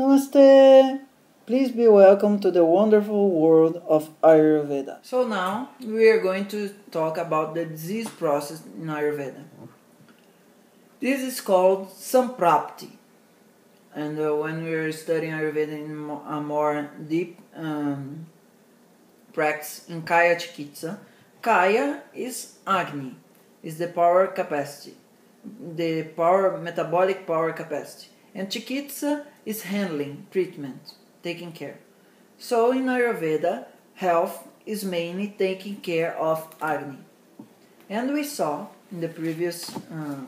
Namaste! Please be welcome to the wonderful world of Ayurveda. So now we are going to talk about the disease process in Ayurveda. This is called Samprapti. And when we are studying Ayurveda in a more deep practice in Kaya Chikitsa, Kaya is Agni, is the power capacity, the metabolic power capacity. And Chikitsa is handling, treatment, taking care. So in Ayurveda, health is mainly taking care of Agni. And we saw in the previous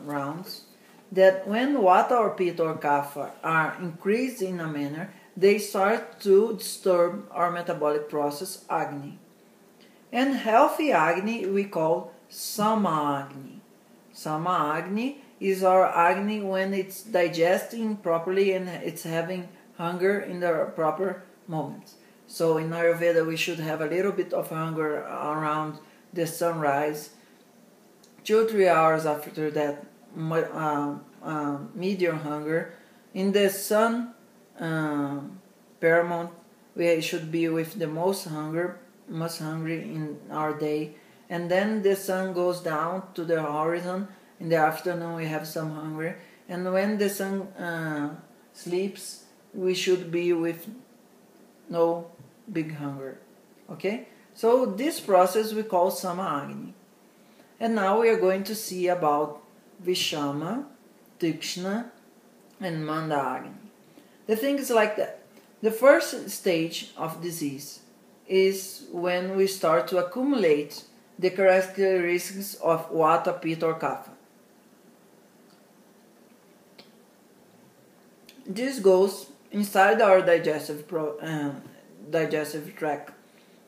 rounds that when Vata or Pitta or Kapha are increased in a manner, they start to disturb our metabolic process, Agni. And healthy Agni we call Sama Agni. Sama Agni is our Agni when it's digesting properly and it's having hunger in the proper moments. So in Ayurveda we should have a little bit of hunger around the sunrise. 2-3 hours after that, medium hunger. In the sun paramount, we should be with the most hungry in our day. And then the sun goes down to the horizon. In the afternoon we have some hunger, and when the sun sleeps, we should be with no big hunger. Okay? So this process we call Sama Agni. And now we are going to see about Vishama, Tikshna, and Manda Agni. The thing is like that. The first stage of disease is when we start to accumulate the characteristics of Vata, Pitta, or Kapha. This goes inside our digestive tract.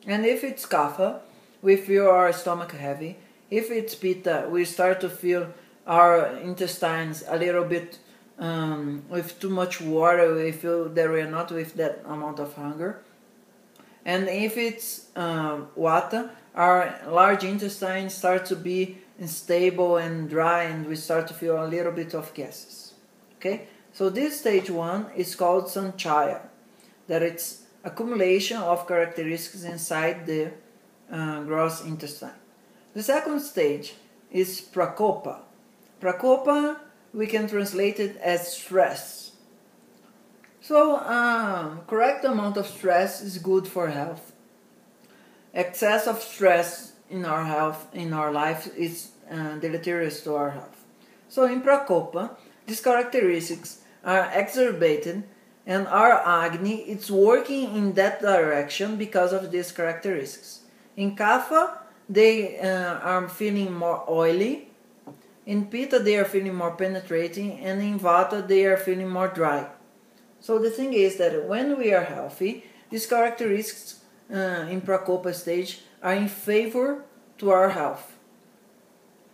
And if it's Kapha, we feel our stomach heavy. If it's Pitta, we start to feel our intestines a little bit with too much water. We feel that we are not with that amount of hunger. And if it's Vata, our large intestines start to be unstable and dry, and we start to feel a little bit of gases. Okay? So this stage 1 is called Sanchaya, that it's accumulation of characteristics inside the gross intestine. The second stage is Prakopa. Prakopa, we can translate it as stress. So correct amount of stress is good for health. Excess of stress in our health, in our life, is deleterious to our health. So in Prakopa, these characteristics are exacerbated, and our Agni is working in that direction because of these characteristics. In Kapha, they are feeling more oily. In Pitta, they are feeling more penetrating, and in Vata, they are feeling more dry. So the thing is that when we are healthy, these characteristics in Prakopa stage are in favor to our health.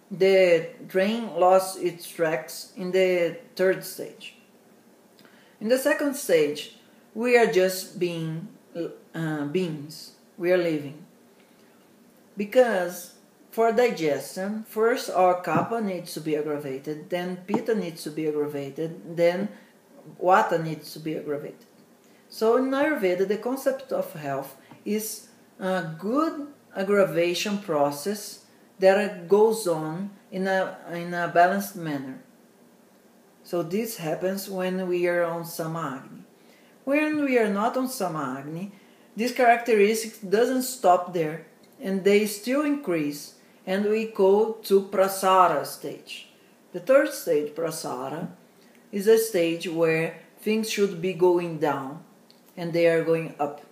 The drain lost its tracks in the third stage. In the second stage, we are just being beings. We are living. Because for digestion, first our Kapha needs to be aggravated, then Pitta needs to be aggravated, then Vata needs to be aggravated. So in Ayurveda, the concept of health is a good aggravation process that goes on in a balanced manner. So this happens when we are on Sama Agni. When we are not on Sama Agni, these characteristics doesn't stop there, and they still increase, and we go to Prasara stage. The third stage, Prasara, is a stage where things should be going down, and they are going up.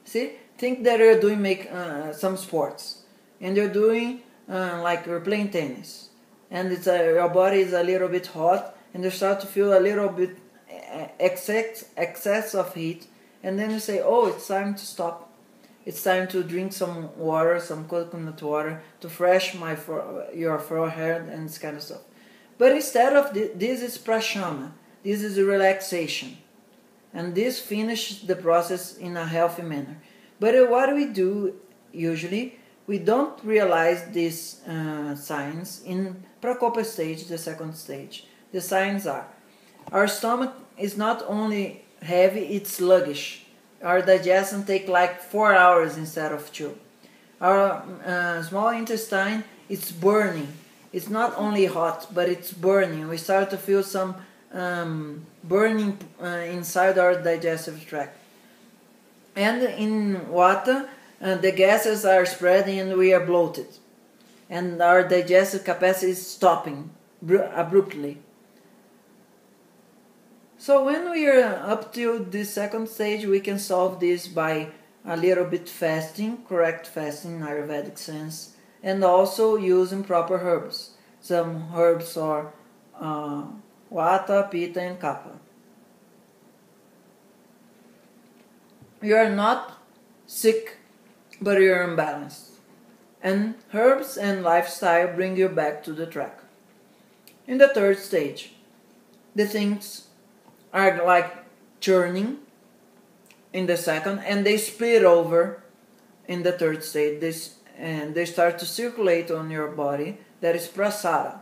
See? Think that you're doing some sports, and you're doing like you're playing tennis, and your body is a little bit hot, and you start to feel a little bit excess of heat, and then you say, oh, it's time to stop. It's time to drink some water, some coconut water, to fresh your forehead and this kind of stuff. But instead of this is prashama, this is relaxation. And this finishes the process in a healthy manner. But what we do usually, we don't realize these signs in Prakopa stage, the second stage. The signs are, our stomach is not only heavy, it's sluggish. Our digestion take like 4 hours instead of 2. Our small intestine, it's burning. It's not only hot, but it's burning. We start to feel some burning inside our digestive tract. And in Vata, the gases are spreading and we are bloated. And our digestive capacity is stopping abruptly. So when we are up to this second stage, we can solve this by a little bit fasting, correct fasting in Ayurvedic sense, and also using proper herbs. Some herbs are Vata, Pitta and Kapha. You are not sick, but you are imbalanced. And herbs and lifestyle bring you back to the track. In the third stage, the things are like churning in the second, and they split over in the third stage. And they start to circulate on your body. That is prasada.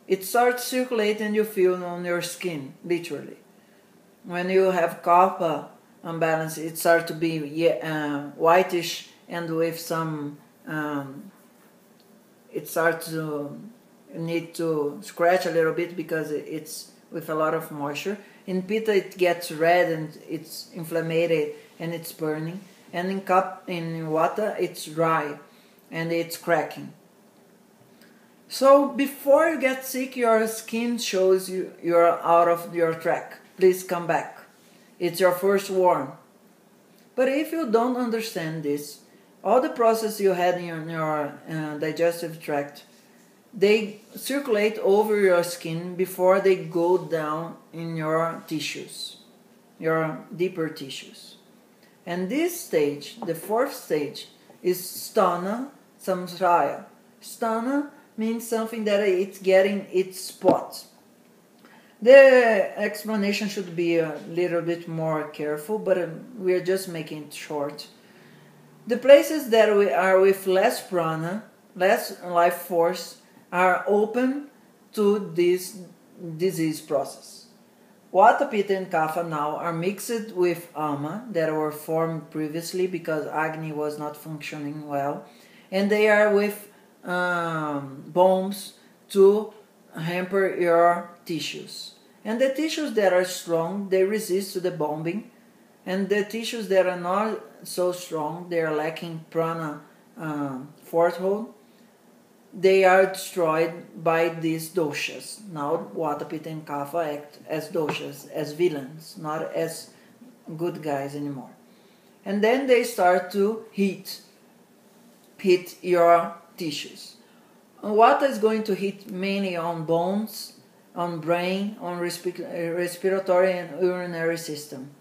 It starts circulating and you feel on your skin, literally. When you have kapha unbalance, it starts to be whitish and with some. It starts to need to scratch a little bit because it's with a lot of moisture. In Pitta it gets red and it's inflamed and it's burning. And in Vata it's dry and it's cracking. So before you get sick, your skin shows you're out of your track. Please come back. It's your first warn. But if you don't understand this, all the process you had in your digestive tract, they circulate over your skin before they go down in your tissues, your deeper tissues. And this stage, the fourth stage, is sthana samsraya. Sthana means something that it's getting its spot. The explanation should be a little bit more careful, but we are just making it short. The places that we are with less prana, less life force, are open to this disease process. Vata, Pitta and Kapha now are mixed with Ama that were formed previously because Agni was not functioning well, and they are with bombs to hamper your tissues. And the tissues that are strong, they resist to the bombing, and the tissues that are not so strong, they are lacking prana foothold, they are destroyed by these doshas. Now Vata, Pitta and Kapha act as doshas, as villains, not as good guys anymore. And then they start to hit your tissues. Vata is going to hit mainly on bones, on brain, on respiratory and urinary system.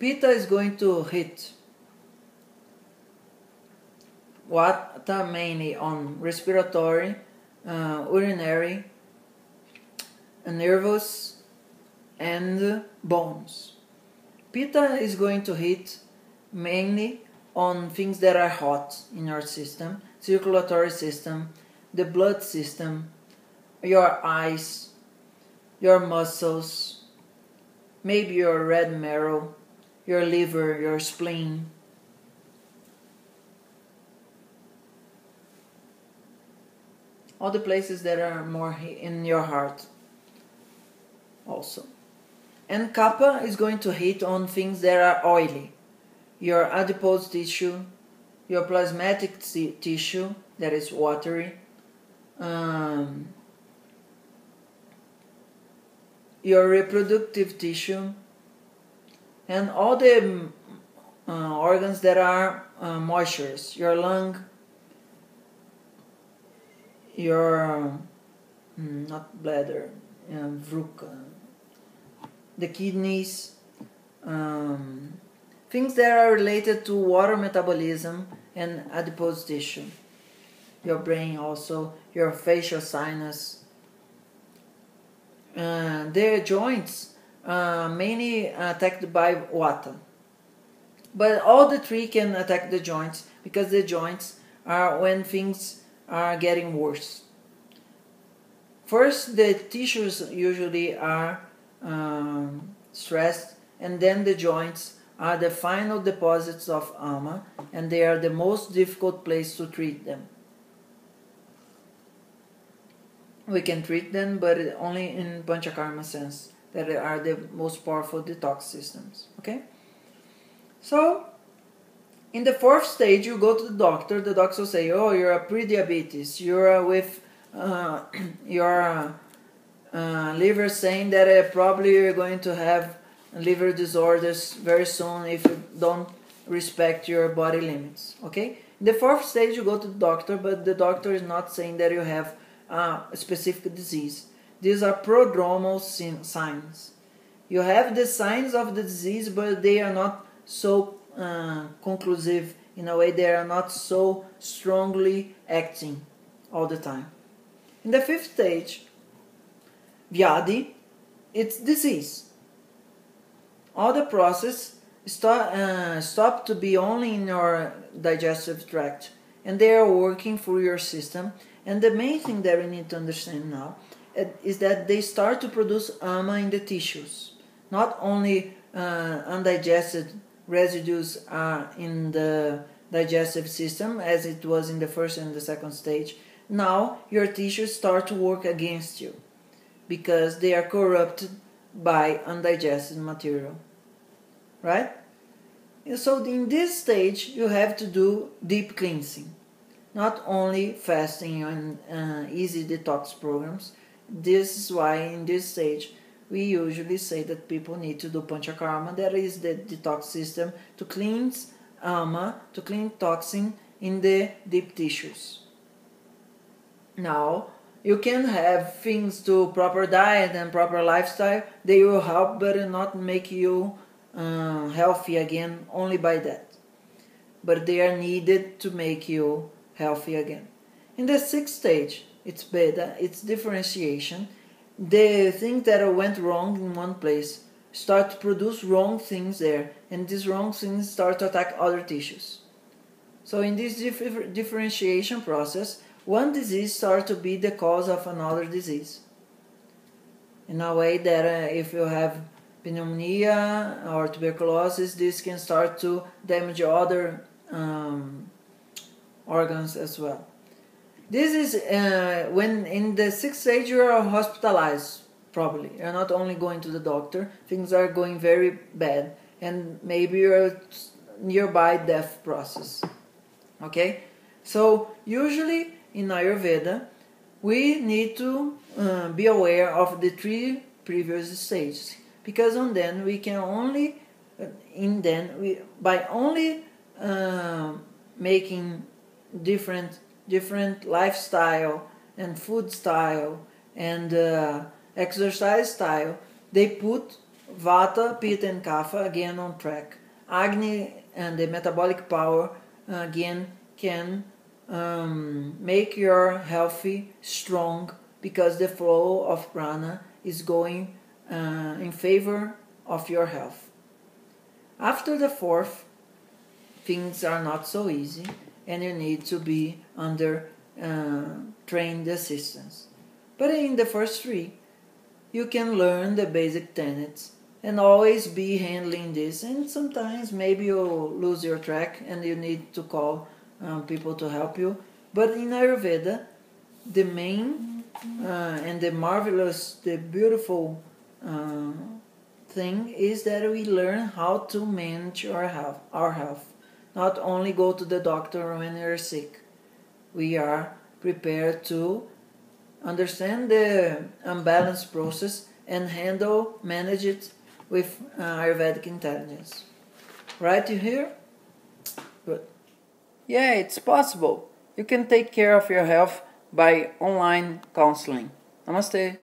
Pitta is going to hit Vata mainly on respiratory, urinary, nervous, and bones. Pitta is going to hit mainly on things that are hot in your system, circulatory system, the blood system, your eyes, your muscles, maybe your red marrow, your liver, your spleen. All the places that are more in your heart also. And Kapha is going to hit on things that are oily. Your adipose tissue, your plasmatic tissue that is watery, your reproductive tissue, and all the organs that are moisturous, your lung, your not bladder, vruka, the kidneys, things that are related to water metabolism and adipose tissue. Your brain also, your facial sinus. The joints mainly attacked by Vata. But all the three can attack the joints because the joints are when things are getting worse. First, the tissues usually are stressed, and then the joints are the final deposits of ama, and they are the most difficult place to treat them. We can treat them, but only in panchakarma sense, that are the most powerful detox systems. Okay? So, in the fourth stage, you go to the doctor will say, oh, you're a pre-diabetes, you're with your liver saying that probably you're going to have liver disorders very soon if you don't respect your body limits. Okay? In the fourth stage, you go to the doctor, but the doctor is not saying that you have a specific disease. These are prodromal signs. You have the signs of the disease, but they are not so conclusive. In a way, they are not so strongly acting all the time. In the fifth stage, Vyadi, it's disease. All the process stop to be only in your digestive tract, and they are working through your system. And the main thing that we need to understand now is that they start to produce ama in the tissues. Not only undigested residues are in the digestive system, as it was in the first and the second stage. Now your tissues start to work against you, because they are corrupted by undigested material. Right? And so in this stage, you have to do deep cleansing. Not only fasting and easy detox programs. This is why in this stage, we usually say that people need to do panchakarma, that is the detox system, to cleanse ama, to clean toxin in the deep tissues. Now, you can have things to proper diet and proper lifestyle, they will help, but not make you healthy again only by that. But they are needed to make you healthy again. In the sixth stage, it's beta, it's differentiation. The things that went wrong in one place start to produce wrong things there, and these wrong things start to attack other tissues. So in this differentiation process, one disease starts to be the cause of another disease. In a way that if you have pneumonia or tuberculosis, this can start to damage other organs as well. This is when in the sixth stage you are hospitalized, probably. You're not only going to the doctor, things are going very bad, and maybe you're nearby death process. Okay? So usually in Ayurveda, we need to be aware of the three previous stages, because on then we can only, by only making different lifestyle and food style and exercise style, they put Vata, Pitta and Kapha again on track. Agni and the metabolic power again can make your healthy strong, because the flow of prana is going in favor of your health. After the fourth, things are not so easy, and you need to be under trained assistance. But in the first three, you can learn the basic tenets and always be handling this. And sometimes maybe you'll lose your track and you need to call people to help you. But in Ayurveda, the main and the marvelous, the beautiful thing is that we learn how to manage our health. Not only go to the doctor when you're sick. We are prepared to understand the unbalanced process and manage it with Ayurvedic intelligence. Right, you hear? Good. Yeah, it's possible. You can take care of your health by online counseling. Namaste.